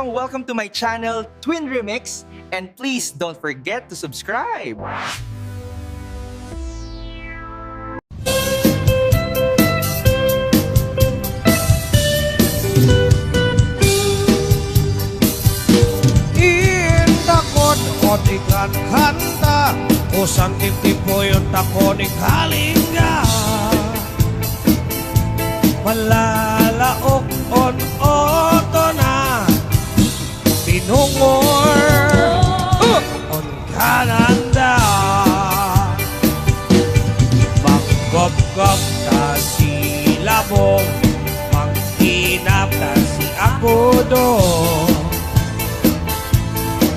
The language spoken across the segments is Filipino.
Welcome to my channel, Twin Remix, and please don't forget to subscribe. Takot o tikan kanta Usang tipo yung takot halingga Malalaok on oto na Pinungor on kananda Manggob-gob ta si labong Mangkinap ta si akudo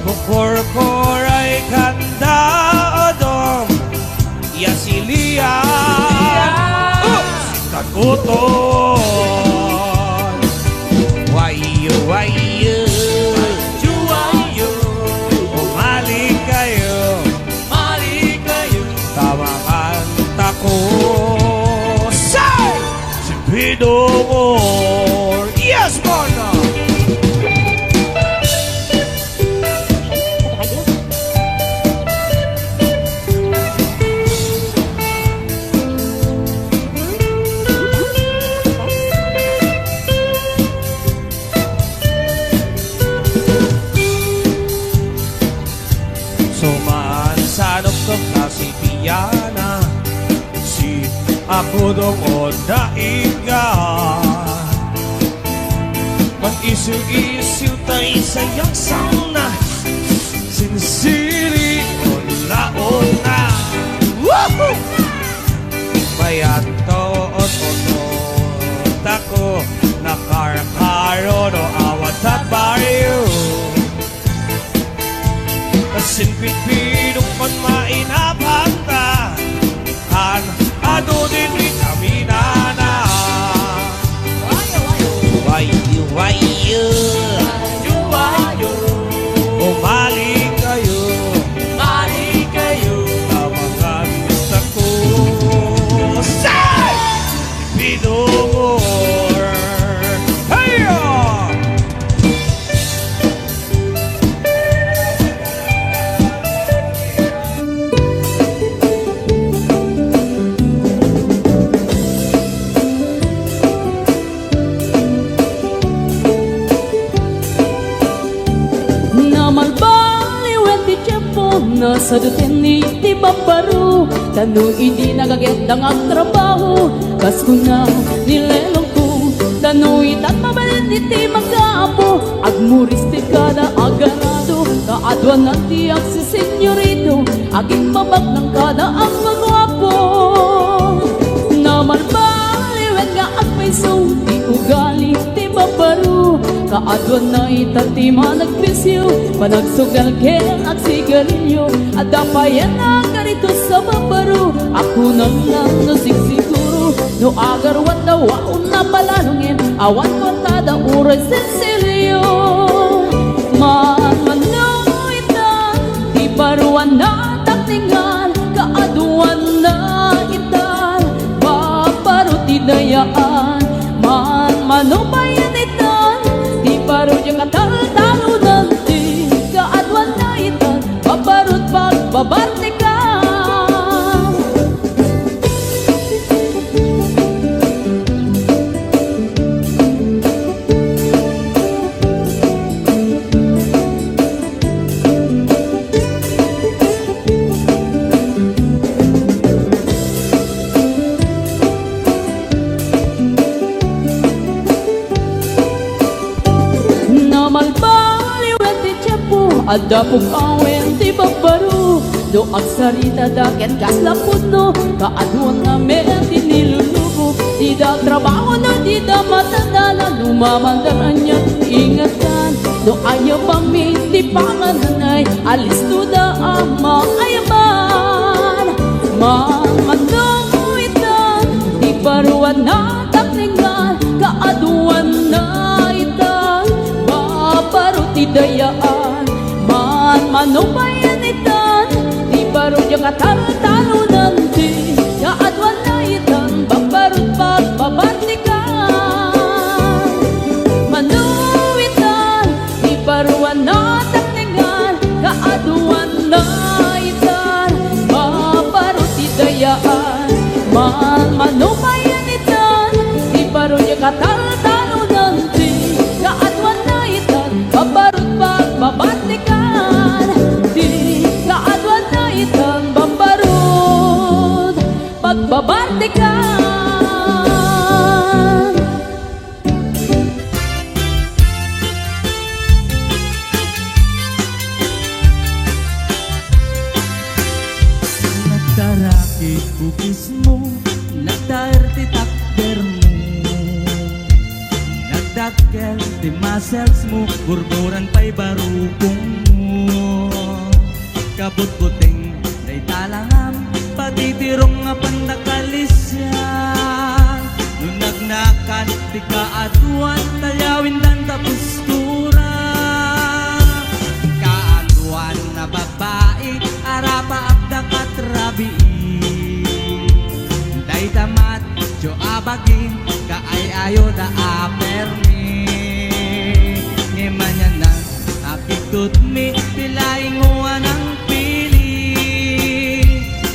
Kukur-kuray kanda odom Yasilian Sikaguton Wayo, wayo Wayo Umali kayo Tawakan tako Say! Si Pidor Yes, Mona! Sumaan sa nuktok na si Piana Si ako doon na iga Mag-isiw-isiw tayo sayang sauna Sinsiri on na Woohoo! Mayanto on tako Nakarkaro no awat at baryo Sinpit-pitong man mainapanta Kan ano din vitamina na Wayo, wayo Umali kayo Tawagan ako Say! Pinumor Hey-ya! Nasa dutin ni ti babaru Tanu hindi nagagandang ang trabaho Kas ko na nilelong ko Tanu itat mabalit ni ti magkaapo Agmuris ti kada aganado Kaadwan na ti ang si senyorito Aging babag ng kada ang magwapo Naman baliwet nga ang paiso Di ugali ti babaru Kaadwan na itati managpisyo Panagsugal kel at sigarilyo At dapayan na karito sa babaro Ako nang lang no sigsiguro No agarwat na waon na palalungin Awan ko tada uray sensilyo Manmano ita Di baruan na taktingan Kaadwan na itan Babaro tidayaan Manmano bayan itan Baru yung katal-talo nanti Kaadwan na itan Babarut pagbabartikan Ada pong awen ti babaru Do ang sarita daket kas lapuno Kaadwan na meron ti nilulubo Di da trabaho na di da matandala Lumamandaran niya ingatan Do ayaw pami ti pangananay Alis to da ama ayaman Mamano itan Di baruan na takningan Kaadwan na itan Babaro ti dayaan Mano bayan itan Di baro yung katalo-talo nanti Kaadwan na itan Babarut pagbabantikan Mano itan Di baruan na takningan, kaaduan na itan, maparuti dayaan, manumayan itan, di baro niya katal-talo nanti, kaaduan na itan, maparut pagbabatikan, di kaaduan na itan, maparut pagbabatikan. Nagtarakit kukis mo, nagtaerte takder mo, nagdakkel ti muscles mo, burburan pa'y barukong mo. Kabut-buting day talangam, patitirong nga pandakalisyan. Nung nagnakan, ti kaatuan, tayawin dan tapustura. Kaatuan na babae, arapa abda katrabi. Day tamat, jo abagin, kaay ayo da apermi. Ngemanyan na, akikut mi, pilaing huwan ang pili.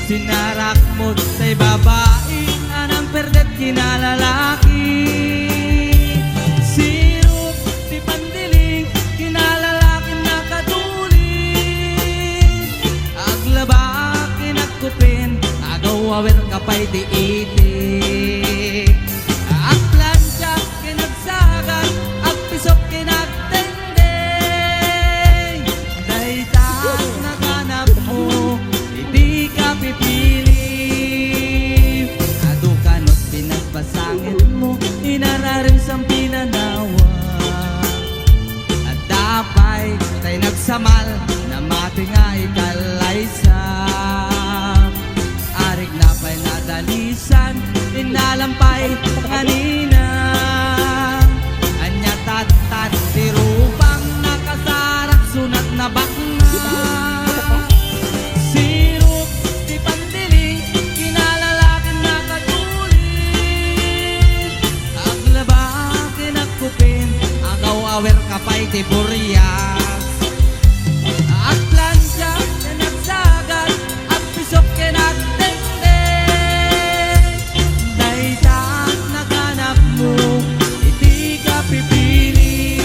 Sinarak mo say babae, anang perdet kinalalaki. Sirup ti pandiling, kinalalaki nakatuling. Aglaba kinakupin, agaw awer kapay ti itik. Agplansya kinagsagan, agpisok kinagtendeng. Daytag naganap mo, hindi ka pipili. Adukanot pinagpasangit mo, inararin sang pinanawa. At dapay tay nagsamal, na mati nga ikalaysa. Arig na pa'y nadalisan, inalampay kanina. Anya tatat, tirupang nakasarak, sunat na bakna. Sirup, di pandiling, kinalalakin nakatuling. Aglaba, kinakupin, agaw awer kapay ti buryas. At plansya, kinagsagan, at pisok kinagtendeng. Daytag naganap mo, hindi ka pipili.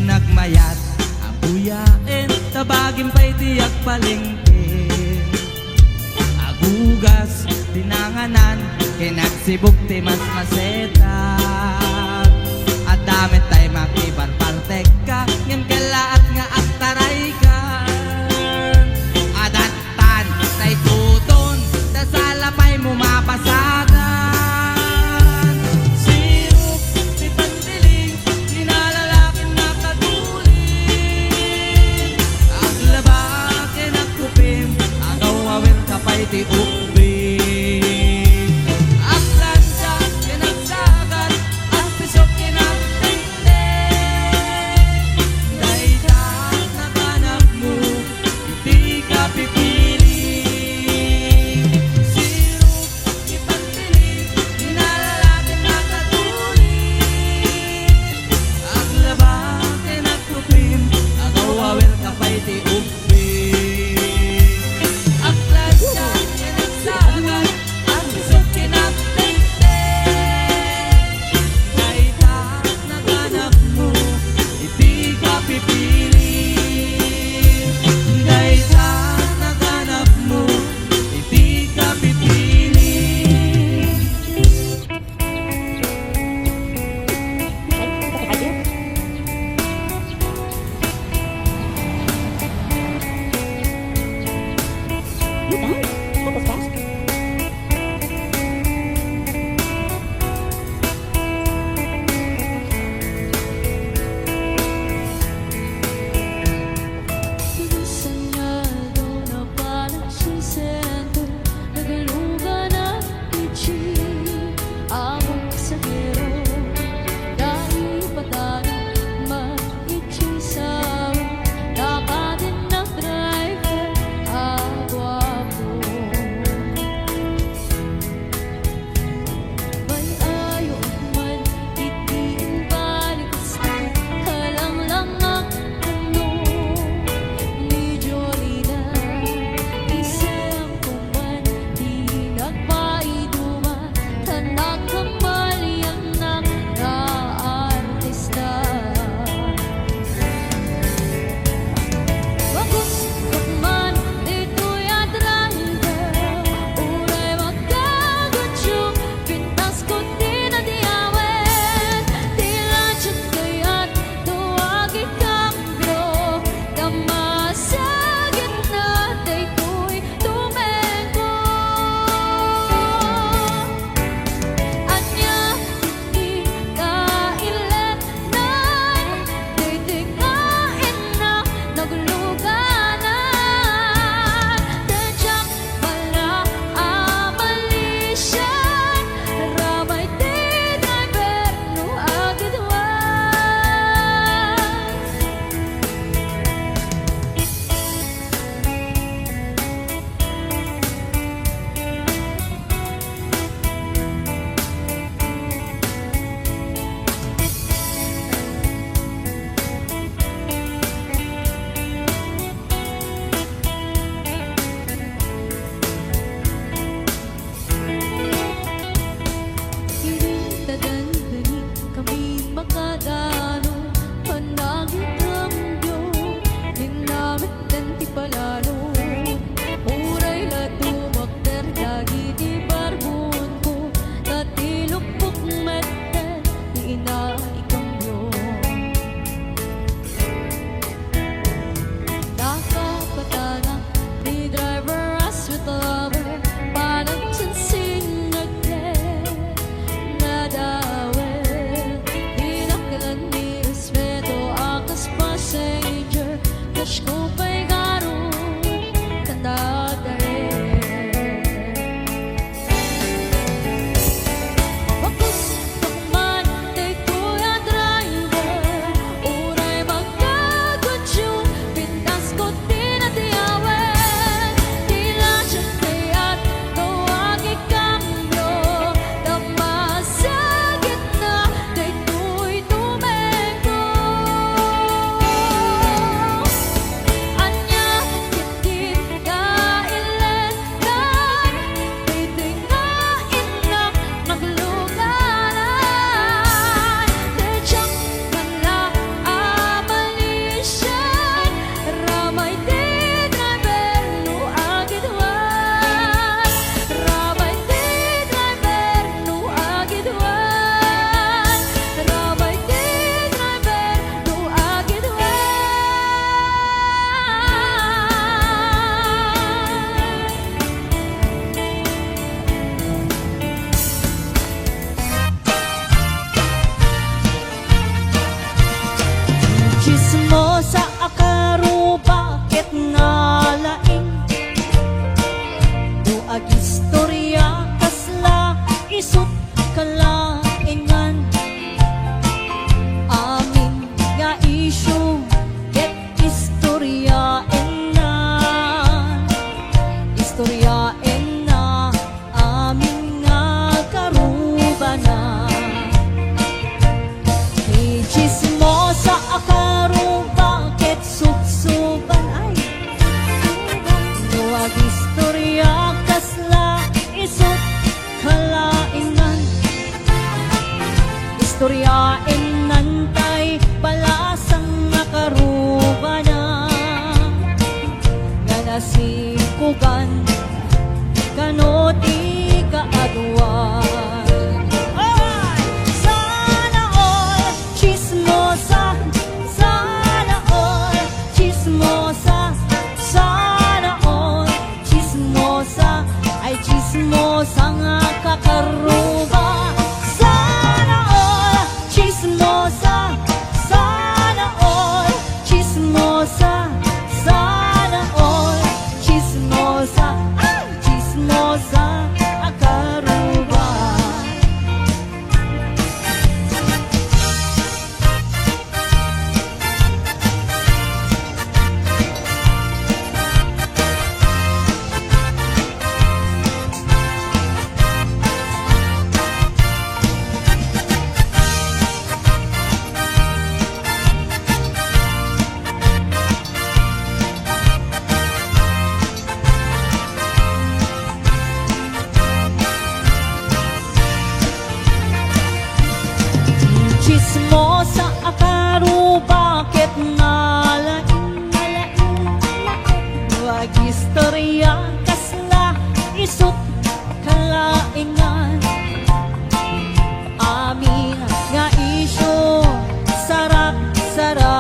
Nagmayat, abuyain, tabagin pa'y tiyak palengke. Agugas, tinanganan, kinagsibog ti mas maseta. At damit tay makibar partek ka, ngem kalaat nga aktaray ka. Adatan, tay tuton, dasalapay mo mapasagan. Sirup, ti pandiling, kinalalakin nakatuling. Aglaba, kinakupin, agaw awer kapay ti ukbin. Aglansya, kinagsagan, at pisok kinagtindin.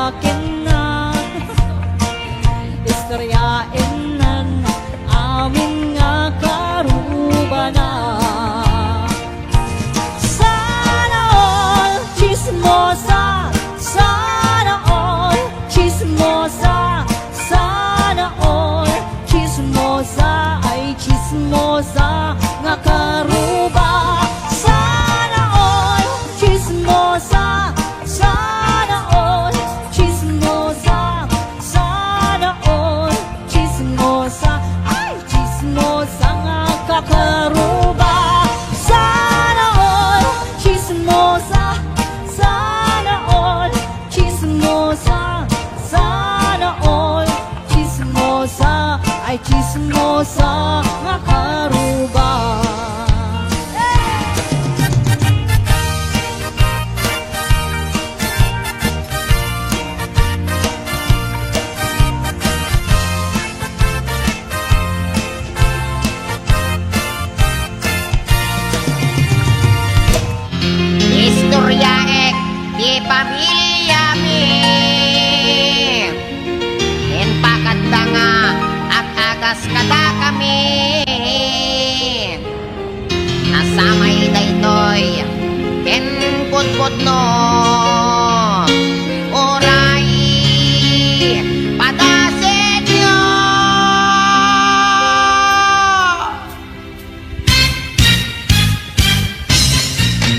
istoryakin na istoryain amin nga karubanan. Sana all chismosa, sana all chismosa, sana all chismosa, ay chismosa nga karuba. Sana all chismosa, sana all chismosa, sana all chismosa, ay chismosa nga kakaruba. Sana all chismosa, sana all chismosa, sana all chismosa, ay chismosa nga karuba. Istoryaek di pamilya mi en pakadda nga ag-agas kada kami nasamay daytoy ken putput no oray padasen nyo.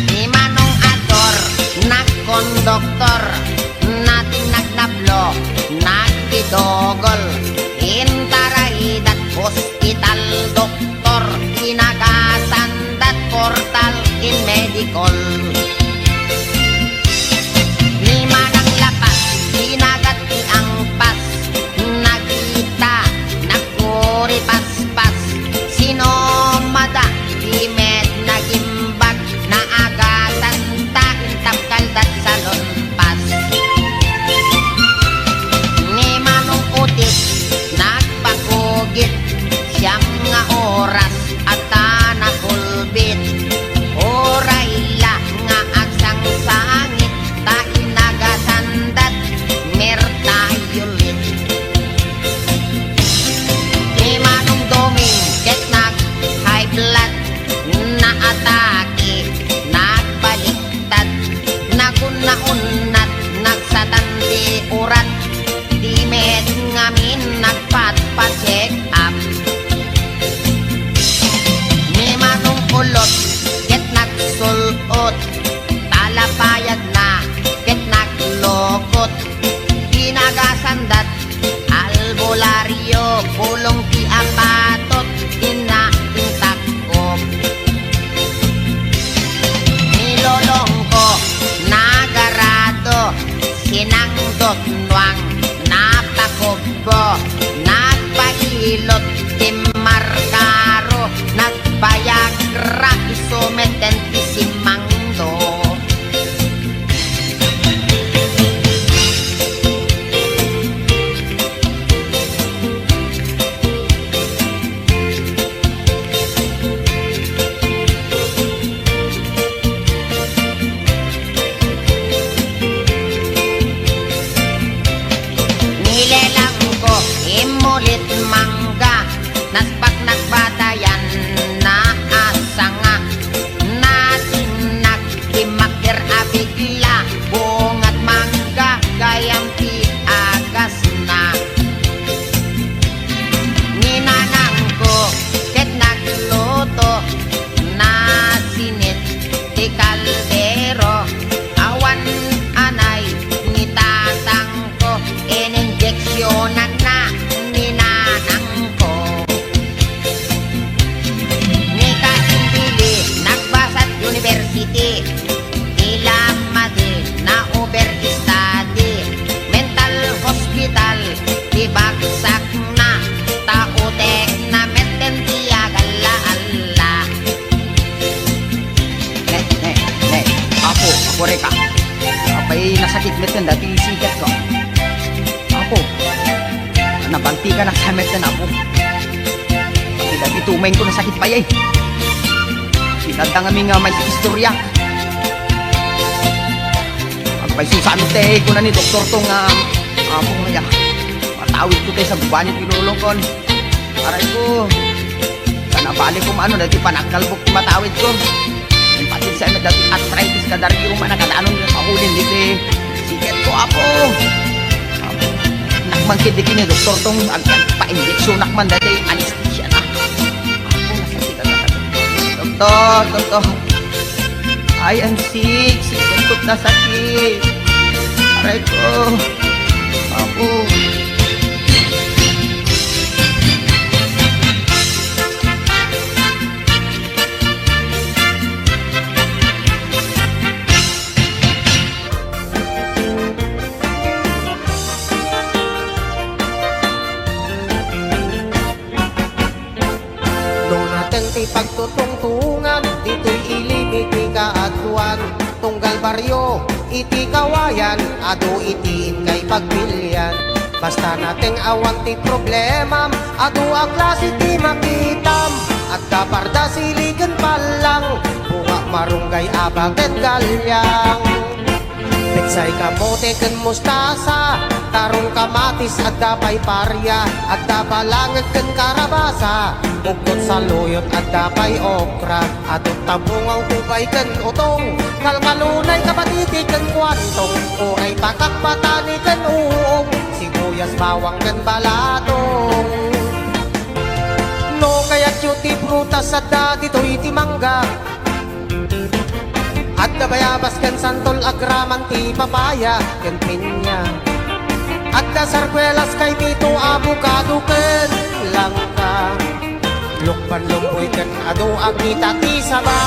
Ni Manong Ador, nagkondoktor, nating nagnablo, nagdidogol, intarahidat, hospital, doktor, inagasandat, portal, in medical. Ni Manang Lapas, dinagat ni ang pas, nagkita, nagkuri paspas, sinomada, imed nagimbag, naagatan ta, intapkaldat sa lonpas. Ni Manong Utis, nagpakugit, siyam nga oras, at nakulbit. Oray la nga agsang sangit, ta inagasandat, mertayulit. Ni Manong Doming, ket nag-high blood, naatake, nagbaliktad, nagunnaunat, nagsatandi urat, di med ngamin nagpat-pa-check up. Ni Manong Ulot, ket nagsulot, talapayag na, ket naglokot, ginagasandat, albularyo, pulong ti apatot, inaintakop. Nilolong ko, nagarado, sinangdot nuang, napakobbo, nagpahilot, timarkaro, nagbayagra, isumeten, nasakit metten dati sikat ko. Apo, nabanti ka na sa metten ako. Pati dati tumain ko nasakit pa yay. Sinadang kami nga may istorya. May susamit tayo ko na ni doktor tong ako nga. Matawid ko tayo sa gubanyo tinulong kon. Aray ko. Kanabali ko maano dati panagkalbok matawid ko. Yung patin sa amin dati arthritis ka dari yung manakadaanon yung mahulin dito eh. Sikat ko apo. Nakman kidik ni doktor tong pa-injeksyon nakman dati anesthesia na. Ako nasakit na doktor. I am sick. Sikot na sakit. Aray ko. Ako. Nung natin ti pagtutungtungan, dito'y ilimiti kaatuan. Tunggal baryo, iti kawayan, ado itiin kay pagpilyan. Basta nating awan ti problema, ado ang klase ti makitam. At kaparda siligan palang, bunga marunggay abaget galyang. Piksay kamote ken mustasa, tarong kamatis at dapay parya, at dabalangag ken karabasa, bukod sa luyot at dapay okra, at tabong ang tubay ken utong, kalkalunay kapatiti ken kwantong, uray takak patani ken uong, sibuyas bawang ken balatong. No kaya cuti prutas at dati to iti mangga, at dabayabas ken santol agraman ti papaya ken pinya, at da sarkwelas kay pito abukado ken langka, lukban lumboy ken ado agita ti saba.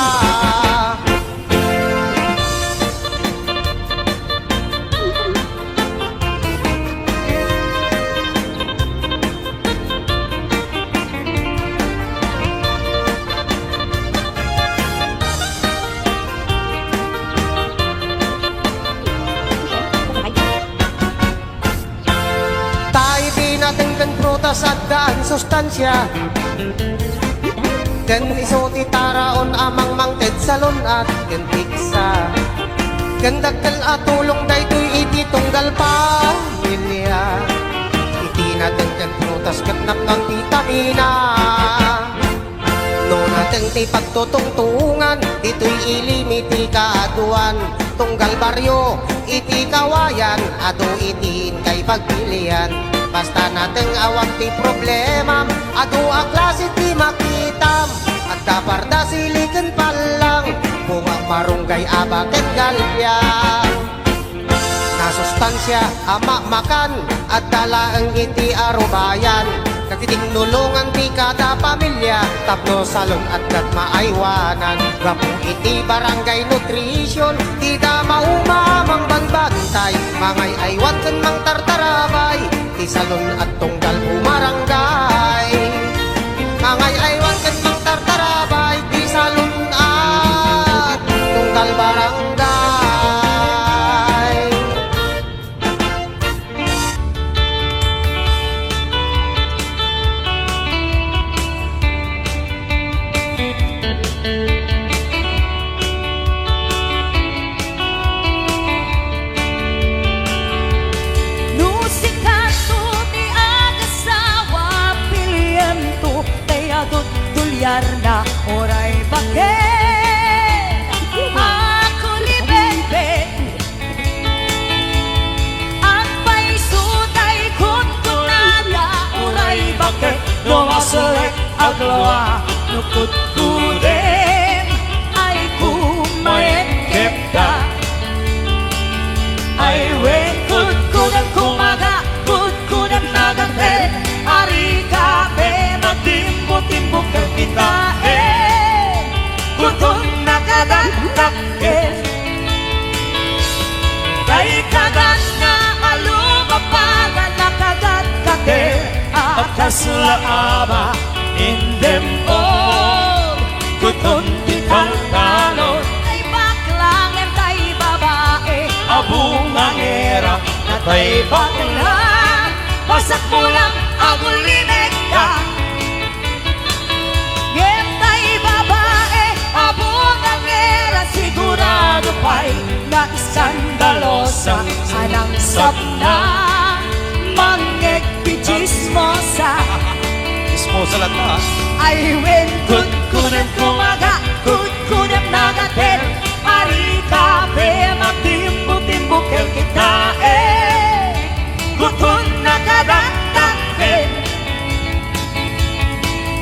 Sa daan sustansya ken iso ti taraon amang mangted salon at ken piksa ken dakkel atulong daytoy iti tunggal pamilya iti naten ken prutas ken napnang vitamina. No naten ti pagtutungtungan ito'y ilimiti kaaduan. Tunggal baryo iti kawayan ado itiin kay pagpilian. Basta nating awang ti problema, ado a klase ti makitam, at kaparda siliken palang, bunga marunggay abaket galyang. Nasustansya ama makan, at dalaang iti arubayan, katiting nulungan ti kada pamilya, tapno salon at kat maaywanan. Gapong iti barangay nutrition, ti da maumamang banbantay, mangay aywan ken mang tartarabay, ti salon at tunggal bumarangay. Mangay aywan ken mang tartarabay, ti salon at tunggal barangay. Na oray bakit ako libet ang paisutay kung tunala oray bakit Numasalek aglawa Nukut kudem ay kumain Kepta ay wekut kudem kumaga kut kudem nagaten ari kape magtimbo-timbo kita kutong nakadagdagin kay kagat nga alumapagan nakadagdagin At kaslaaba Indem all Kutun di kaltanon ay baklang em tay babae Abung ang era Na tay baklang pasak mo lang agulinig ka em tay babae abong ang era siguro sigurado pa'y na iskandalosa anang sapna mangekpichismosa Disposal at ha. ay wen kunkunem kumaga kunkunem nagaten ari kape magtimbo-timbo kel kita gutun na kadaktaken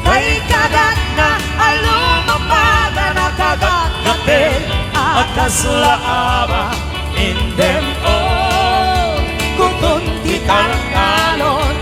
ay kagat na alumapaga na kagakapen At kaslaaba indem gutun di kalkalon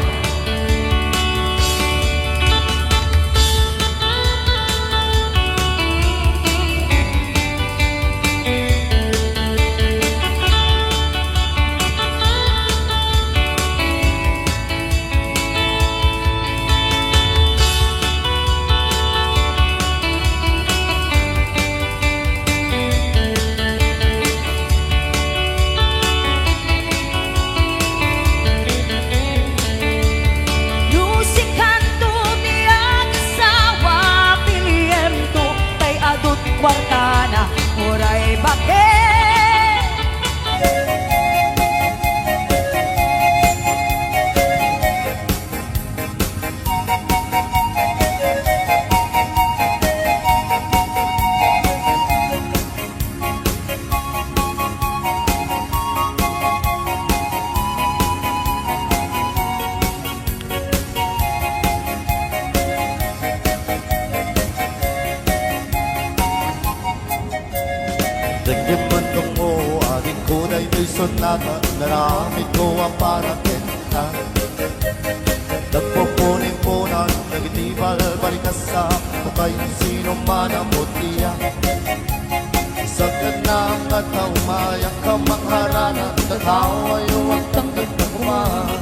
Wartana, muray bakit? Dagdag man mo, aking kunay mo'y sonata. Naramit ko ang parating na nagpupunin-punan, nagitibal balikasa. Kung sino man ang mutiya, isang ganang at umayang kamangharana. Tatawa yung tanggal na kumahan.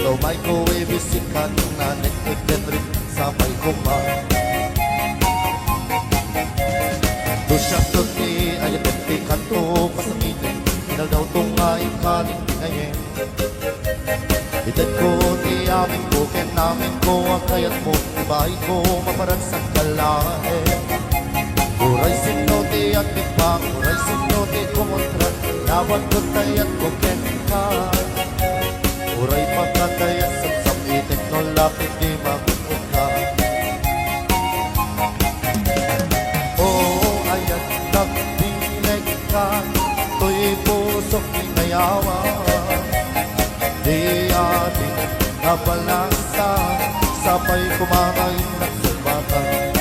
Lumay ko ibisikan na nagtitendrik sabay kumahan. Dusyak tuti ayat iti kanto pasangitin Inal daw tungayin kaling pinayin Itat ko ti amin ko ken namin ko ang kayat mo Ibahin ko maparagsak kalahe Uray sino ti at tipang Uray sino ti kumontra Lawan ko tayat ko ken ka Uray pagkatayat samsam itik no lapit di magunod ka To'y pusok inayawa Di ating nabalasa Sabay kumakain ng sumbatan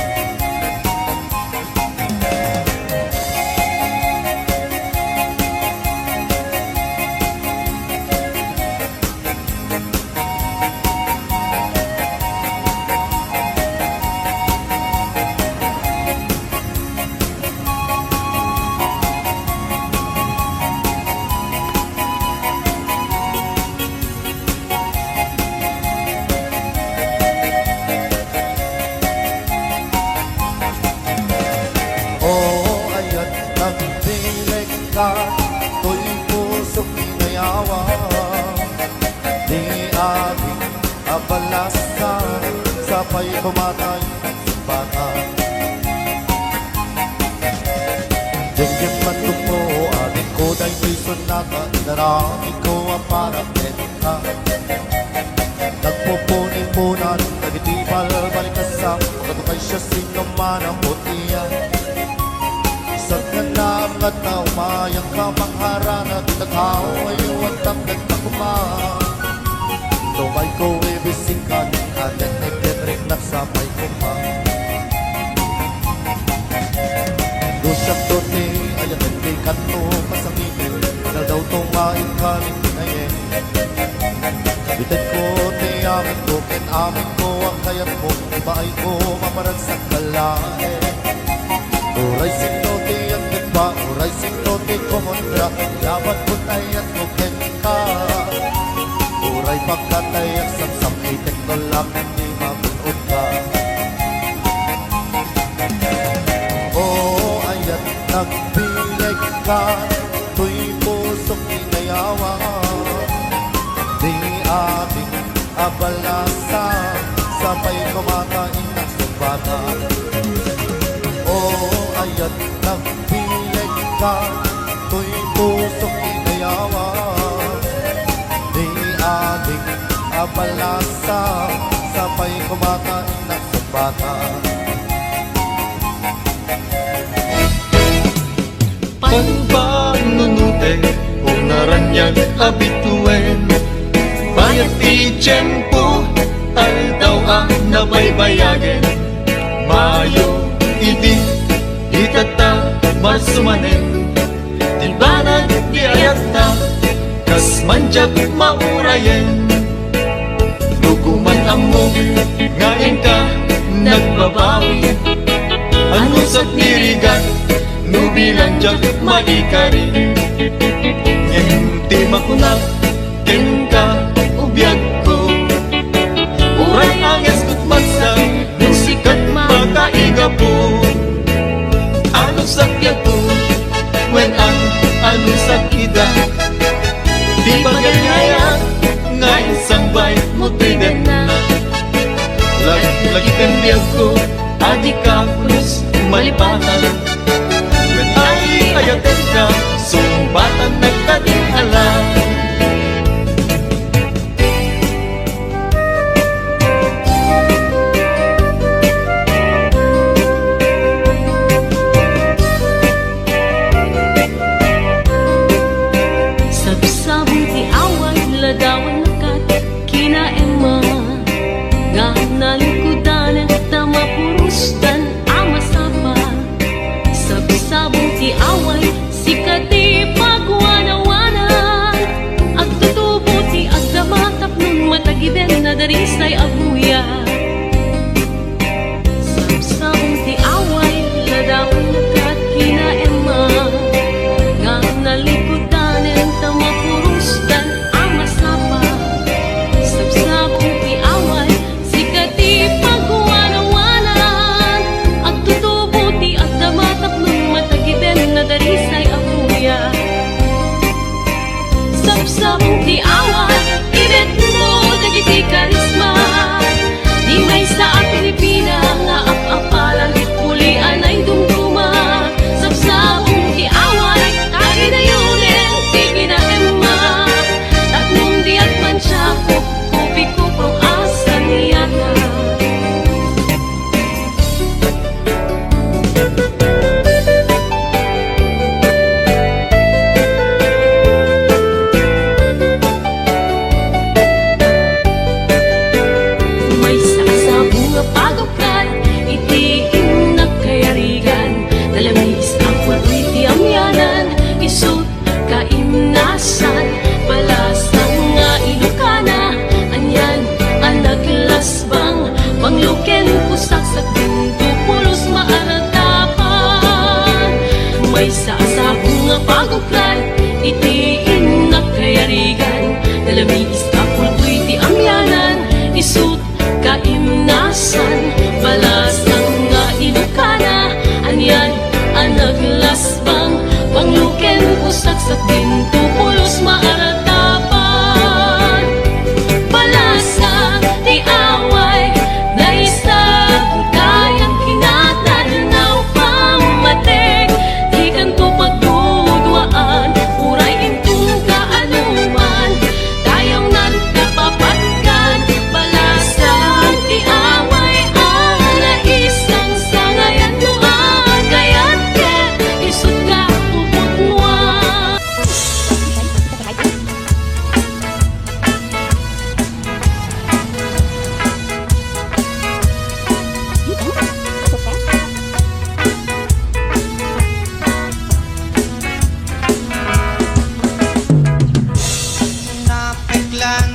To'y pusok inayawa Di ating abalasa Sabay kumatay ng sumbatan Dingin matok mo ating koday mo'y sonata Inaramid ko ang parating ka Nagpupunin-punan nagitibal balikasa Katukay siya sino man ang mutiya Isang ganang at na umayang kamangharana Tataw ay uwag tamdag na kumahan Lumay ko ibisikan Anet ay Pedrick nagsapay kumahan Dusyak tuti ayan at kay kanto pasangitin Na daw tumain kaling pinayin Bitin ko ti amin ko ken amin ko ang kayat mo Ibaay ko maparagsak kalahe Uray sino ti ang tipa, uray sino ti kumontra Laban ko tayat mo ken ka Uray pagkatayak samsam itik no lang hindi magunod ka Oo ayat nagpilig ka To'y pusok inayawa Di ating abalasa Sabay kumakain ng sumbatan ayat nagpilig kaibigan, to'y pusok inayawa. Di ating abalasa, sabay kumakain ng sabata. Panpanunute, unaranyag abituen. Bayat ti tiyempo, aldaw na baybayagen. Mayo, idi, itata, marsumanen. Tilbanag, giayata, kas manjag maurayen. Luguman ammo, ngayon ka, nagbabawi. Ano sa tirigan, nubilanjag maikari. Ngenti makunang, kengka, ubiyag ko. Uray anges kut magsa, nusikat makaiga po. Ano sakya po, when ang ano sakida. Di bagayaya, nga isang bay mo tigan na. Lagi kandiyak ko, adik ka plus malipatan. When ay ayatin ka, sumbatan nagkating alam. Sabsabong ti away, ladawan nakat, kinaema. Nga nalikudan, tamapurustan, amasapa. Sabsabong ti away, sikati pagwana-wana. Agtutubo ti agdamatap nun matagiden na darisay abuya. Sabsabong ti away, ladawan nakat, kinaema. Nga nalikudan, tamapurustan, amasapa. Sabsabong ti away, sikati pagwana-wanan. Agtutubo ti agdamatap nun matagiden na darisay abuya. Sabsabong ti away, ibet mo dagiti karisma. Di may sa Pilipina nga apapalan, ulian ay dumduma. Sabsabong ti away, tagi na yunin, ti kinaema. Tatnong di at mansya ko, kupi ko pang asa niyata. May sasabong nga pagawkan, itiin na kayarigan. Dalamis ang pulpoy ti amyanan, isut kaimnasan. Balasang nga ilokana, anyan ang naglasbang. Pangluken pusak sa pinto, pulos maaratapan. May sasabong nga pagawkan, itiin na kayarigan. Dalamis ang pulpoy ti amyanan, isut kaimnasan. Balasang nga ilokana, anyan ang naglasbang. Pangluken pusak sa pinto, pulos maaratapan. Balasa ti away, naisagutayang kinatanaw pamatek. Di kanto pagdudwaan, uray intong kaanuman. Tayong nagkapapatkan, balasa ti away, ang naisang sangayan mo agayat ke, isut ka uputnuan. Napiglan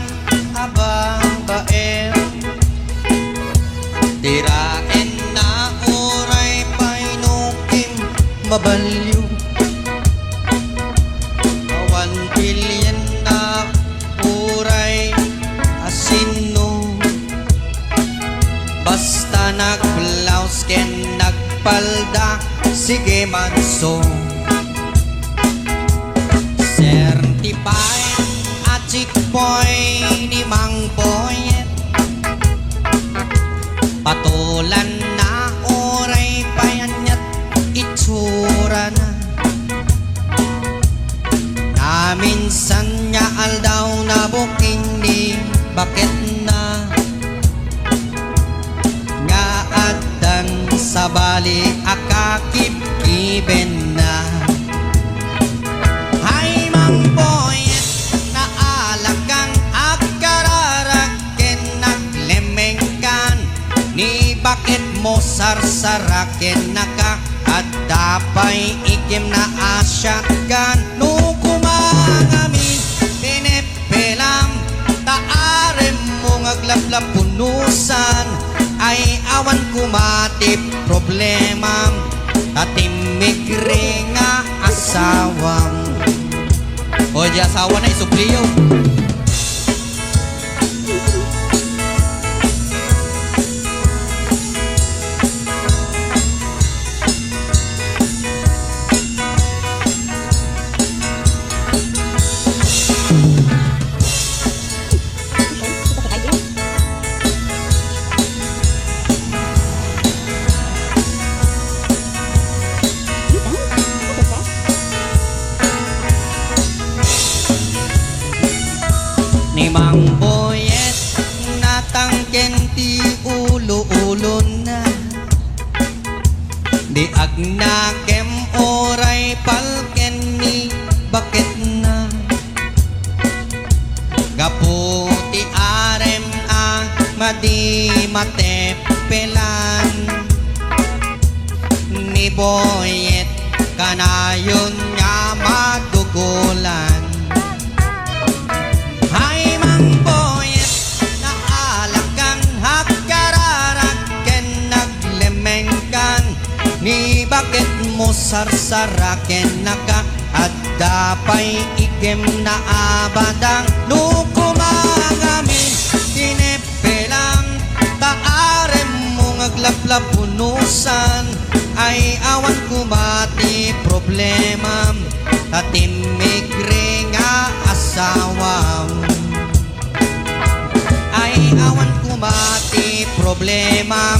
abang baen, tiraen na uray painukim mabalyo. 1 billion na uray asino. Basta nag-blouse ken nagpalda, sige manso. Certified at chikpoy ni Mang Boyet. Patulan na oray payanyat itsura na. bakit na nga adan sa bali akakip-kiben na. Hay mang boyet na alagang akararaken naglemengkan ni bakit mo sarsaraken naka at dapay ikim na asyakan no kumangami pinepelam taarem mo ngaglablab punusan ay awan kumatip problema tatimigre nga asawam o di asawa na isupliyo. Ni Mang Boyet natangken ti ulo-ulo na di agnakem oray palken ni bakit na gaputi arem ang madi matepelan ni Boyet kanayon nga madugulan. Hay mang boyet na alagang hakararan naglemengkan ni bakit mo sarsaraken naka at dapay ikem na abadang nukumangami tinepelang taarem mo ngaglablab punusan ay awan kumati problema tatimigre nga asawam ay awan kumati problema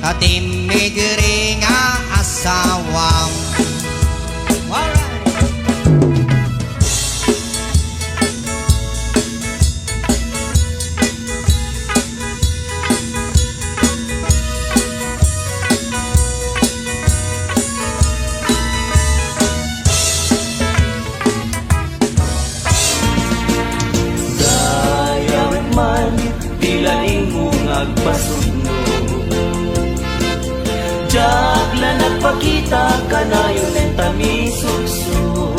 tatimigre nga asawam. Alright. Pasundo Jagla nagpakita kanayon en tamisukso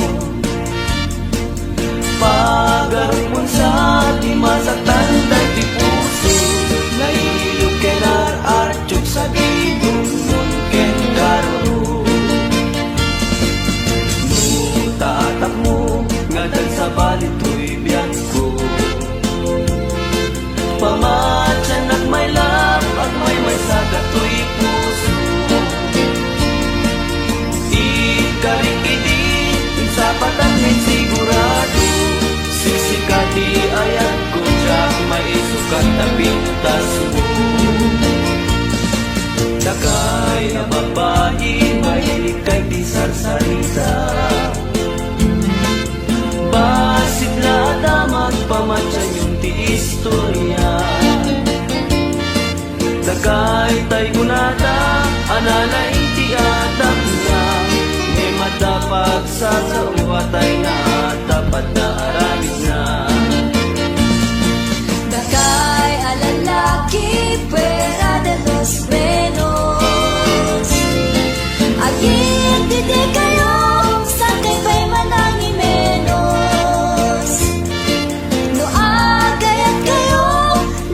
Pagarimon sa di masaktan day di puso Nailog kenar archok sa gidungon ken karo Nutatak mo ngadan sa balito'y biyan ko Pamatsan at may lap at may sagato'y puso Ikarikidi, sapat at may sigurado Sisikati ayat ko siya may sukat na pintas mo Nakay na babae, mahilig kay di sarsarita Basit na damat pamatsan yung ti istorya Nakay tay gunata, ananay ti atak niya May matapag sa uwatay na tapat na aramid na Nakay alalaki, pera de los menos Aging didi kayo, sakay pa'y manangi menos No agayat kayo,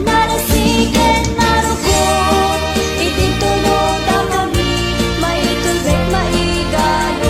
narasigan narugot Itintulog na kami, maitulbek maigalos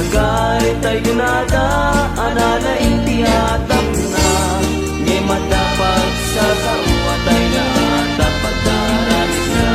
Kahit tayo gunada, anala inti atap na Ngay madapat sa sawa tayo na dapat daramis na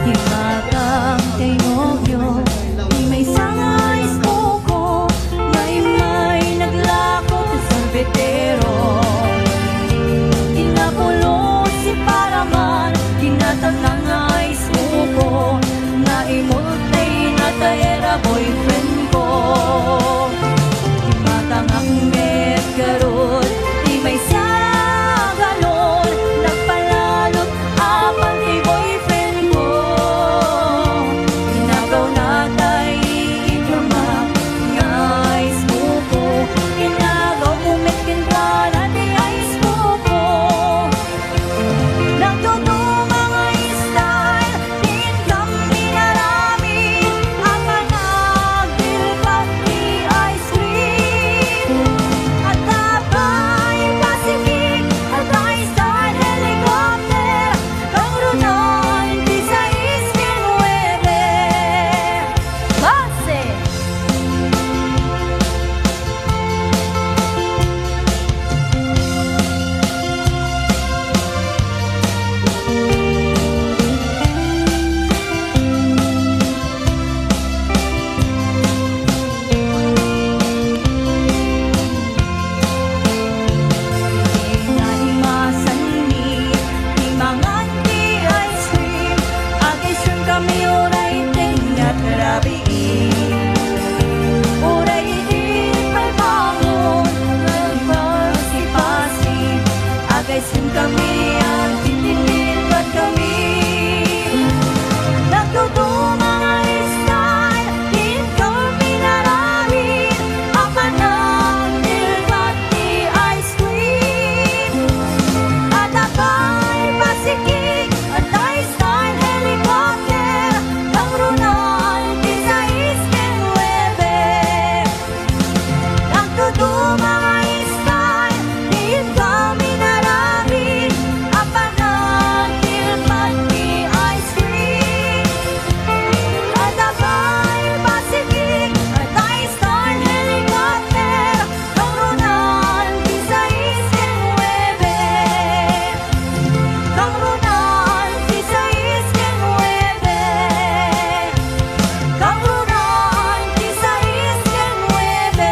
Ibatang kay nobyo, di may sangay's buko, may naglakot sa sorbetero. Inapulo si Paraman, kinatag ng ay's buko, naimultay na tayera boyfriend ko. Ibatang ang medgarod, di may sagalon, nagpalalot apan kay boyfriend ko. Inagaw na tayo iklama, ngay's buko, inagaw umikin ka na di ay's buko. Nagtutong mga style, din kami narami, ang managdilpat ni ice cream. At tapay Pacific, at ice style helicopter, ang runan di sa iskinwebe. Base! Nalimasan ni mangan di ice cream, agisyon kami oray tingat rabiin. Oray din palbangon, nagpasipasi, agisyon kami ang titipilpat kami. Nagtutong mga style, din kami naramin, ang managdilpat ni ice cream. At tapay Pacific, at ice style helicopter, ang runan di sa iskinwebe. Nagtutong mga style, din kami naramin, ang managdilpat ni ice cream. At tapay Pacific, at ice style helicopter, ang runan di sa iskinwebe. Kang runan di sa iskinwebe. Kang runan di sa iskinwebe.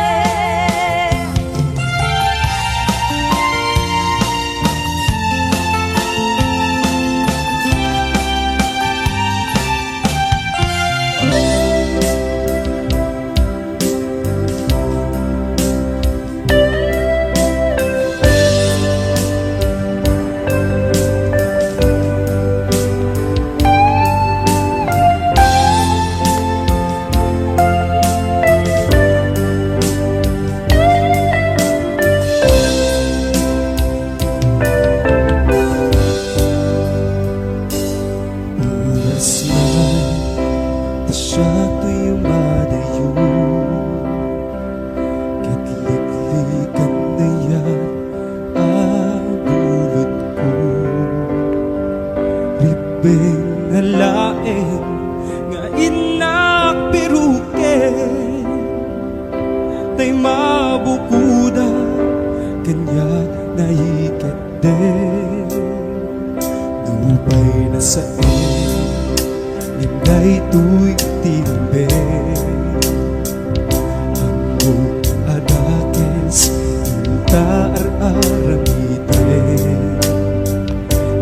Oras na siya ko'y umadayo Kitliklikan na yan ang bulot ko Ribeng nalaeng nga inakpiruken Tay mabukuda kanya naiket din Nupay na sa Ninday tuy timbe Ang adakes Inta ar-aramite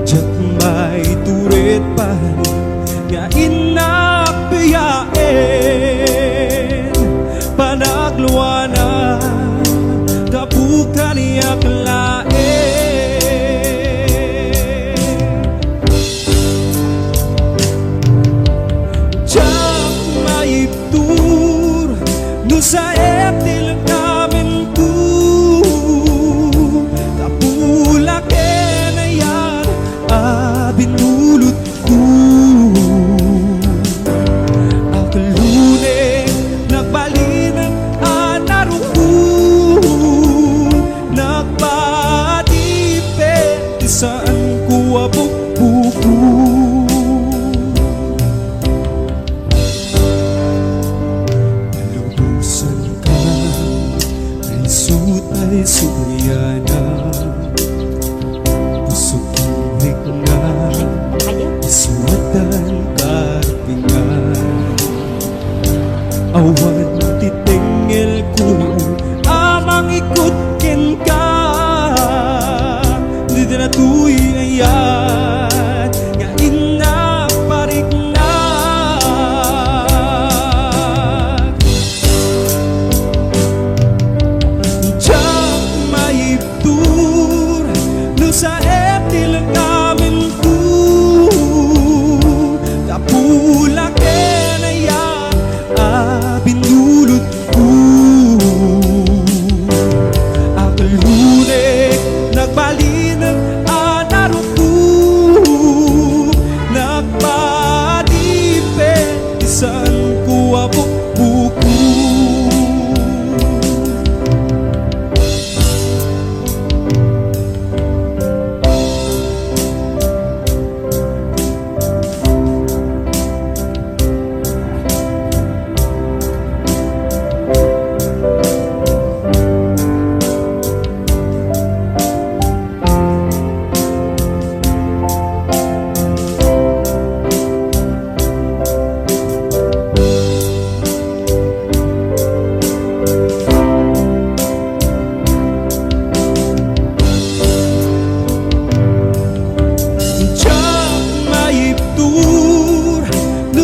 Diyak may turit pa Nga inapiyain Panagluwana Kapuka niyak lain Diyak may turit awan titingil ko amang ikot ken ka di na tuy ayan nga inaparik na Diyak maibtur no sa eptil namin ko kapula ken ayan binulot ko akalunek nagbalinang anaro ko nagpadipe isan ko abok buko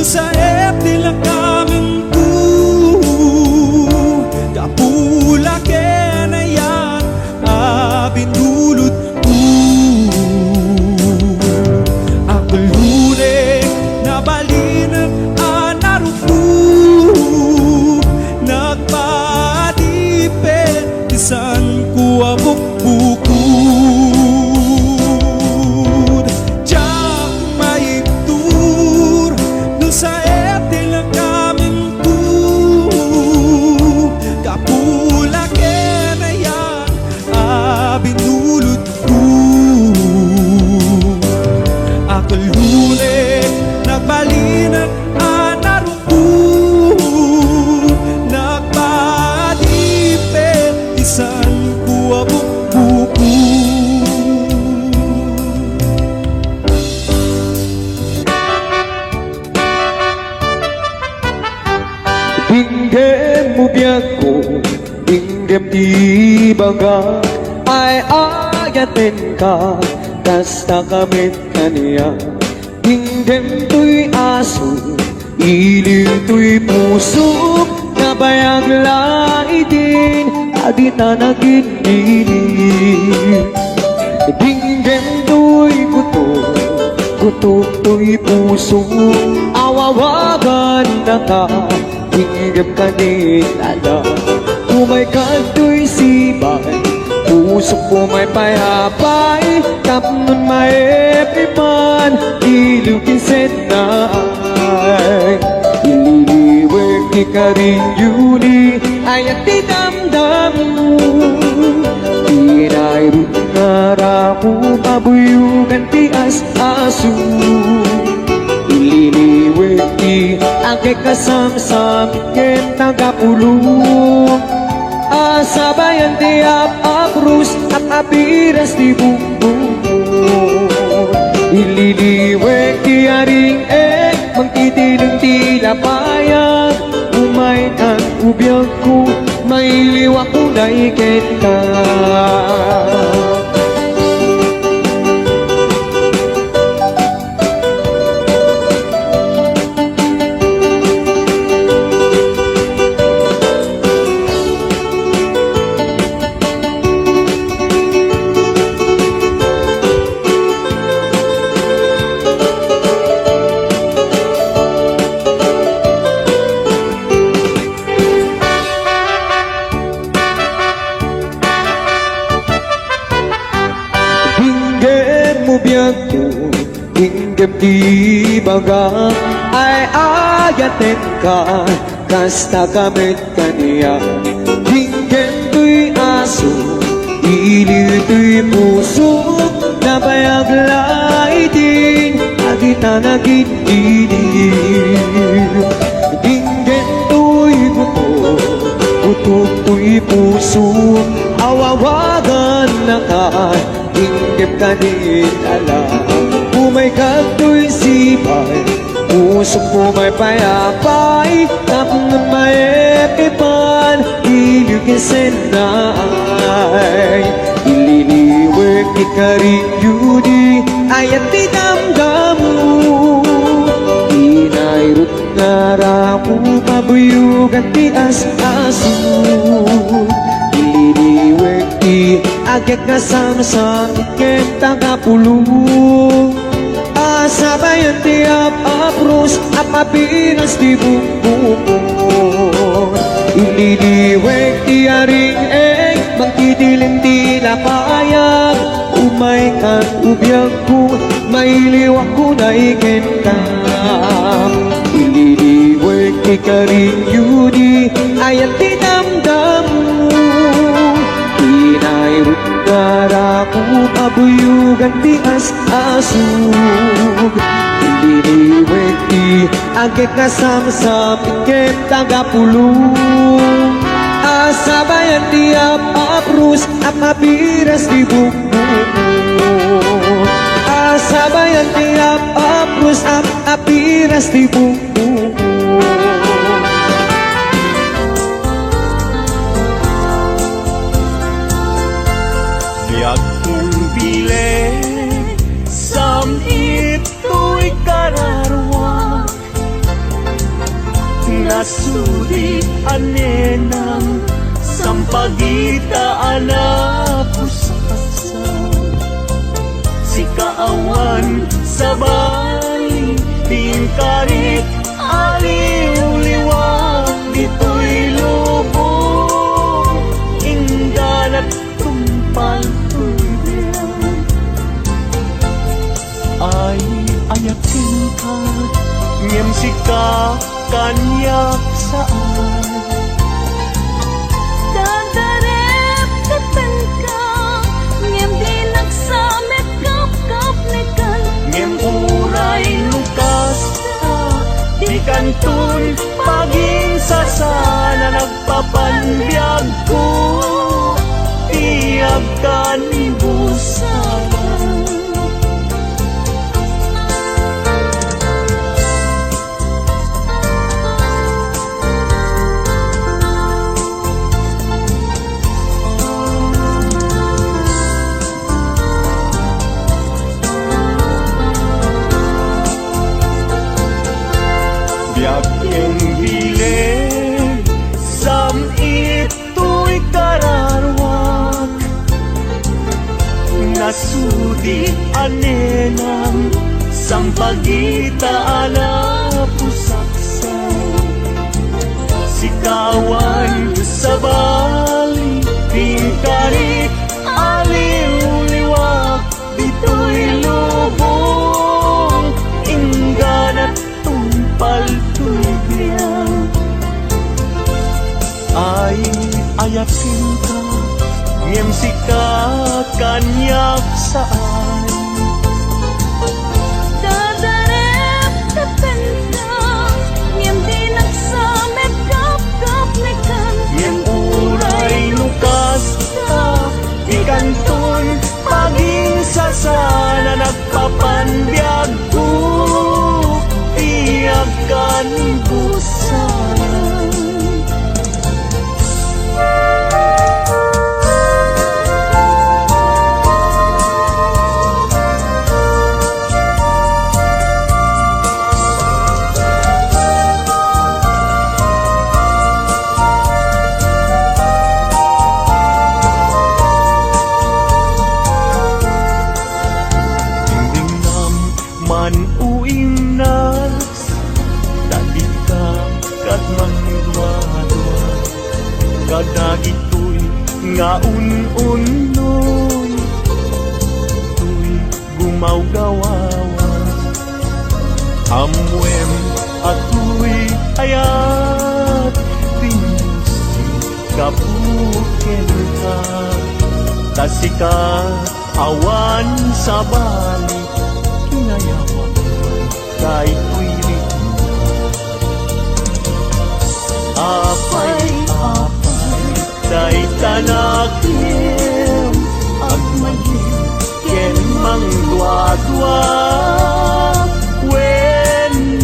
sa ep nila kamin ko kapula ken ayan binulot ko ako lunek na balinan anaro ko nagpadipet isan ko abok bukod Diyak maibtur sa eptil ang kamin ko kapula ken ayan binulot ko ako lunek nagbalinan anaro ko nagpadipet isan ko abok buko Hinggem mo biyak ko, hinggem di baga ay ayatin ka, kasta kamit kaniya. Hinggem to'y aso, iliw to'y puso, kabayag laitin, adita naginilig. Hinggem to'y kuto, kuto to'y puso, awawagan na ka. Hinggap ka nilala Umay kanto'y sibay Puso ko may payapay Tapnon maepipan Ilugin set na ay Ililiwag ni ka rin yuli Ay at dinamdam mo Tinayroon nga ramo Pabuyugan tias aso Ililiwag ni ang kasamsam ken tagapulong Asabayan ti aprus at apiras ti bumbong Ililiwag ti aring magtitilong ti lapayag Umay ang ubiyag ko, mailiwa ko na ikenta biyag ko hinggap di baga ay ayatin ka kasta kamit kaniya hinggap to'y aso iliw to'y puso nabayag laitin agita naginilig hinggap to'y buto butok to'y puso awawagan na ka hinggap ka din alam umay ka to'y sibay puso mo may payapay, tapos na may epipan, iligin senay. Ililiwag ni Karin Yudi, ayat dinamdamu. Inairut ngaramu, mabuyugan tias asu. Ililiwag di agak kasama-sama kita kapulung. Sabayan tiap apros apapinas di bumbong. Ililiwag di aring magtidilim di lapayag. Umay kan ubiyag ko, mailiwag ko na ikintam. Ililiwag di Karin Yudi, ayat dinamdamu. Inairut ngaramu, abuyugan tias asug. Ililiwag di agak kasama-sama piket tagapulong. Sabayan tiap aprus apapiras di bumbong. Sabayan tiap aprus apapiras di bumbong. Biag kong bile, sam ito'y kararwa. Nasudi anenang sampagita anapusasa. Si kaawan sa bali, tingkarit aliw-liwag, dito'y lubong, ingganat tumpal tulbiyan. Ay ayakin ka, ngem sika kanyak saan. Dadarep katengka, ngem di nagsamet kap-kap nekan. Ngem uray lukas ka, di kantun paging sasana nagpapanbiyag ko. Tiyag ka ni busana. Biageng bilin, sam ito'y kararwag. Nasudi anenang sampagita alapusaksan. Sikawan sa bali, tingkarit aliw-liwag, dito'y lubong, ingganat tumpal tulbiyan. Ay ayakin ka, ngem sika kanyak saan. Dadarep katengka, ngem di nagsamet kap-kap nekan. Ngem uray lukas ka, ikantun paging sasana nagpapanbiyag ko. Tiyag ka ni busana. Dingdingnam man uing nas, tadi ka kat mangdwa-dwa. Kadagito'y nga un-unoy, to'y gumaw-gawawan. Amwem ato'y ayat, tinusin kapukin ka. Tasikat awan sa bali, kinayawag kay tuwirin. Apay, day tanakim, at maging ken mang dwa-dwa. When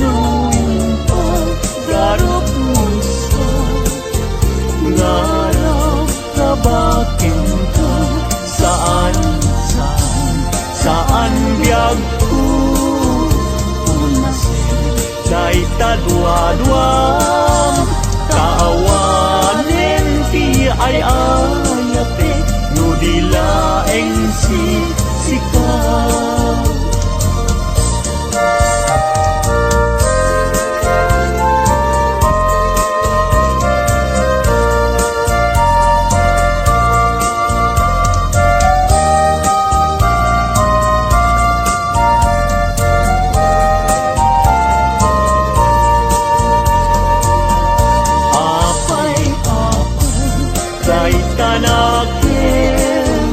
dua-duam Kaawanin ti ay ayate No dilaeng si sikaw Kay tanakin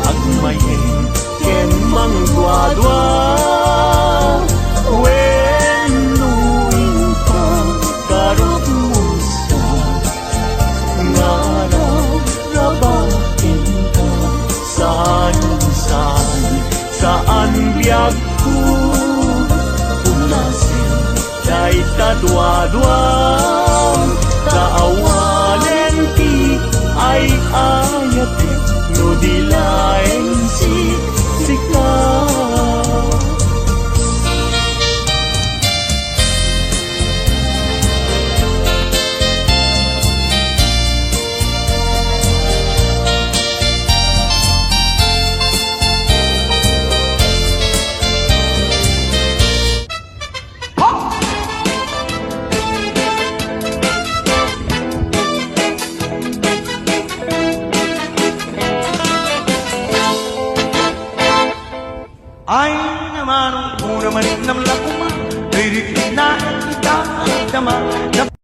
agmayen ken mangdwa-dwa wenuin ka karot mo ngaraw-rabakin ka saan biyag ko ulasin kay tadwa-dwa kaawanen ti ay ayate no dilaeng si sikaw Ay naman, una man ng lakuma, ay rikit na kita ang dama.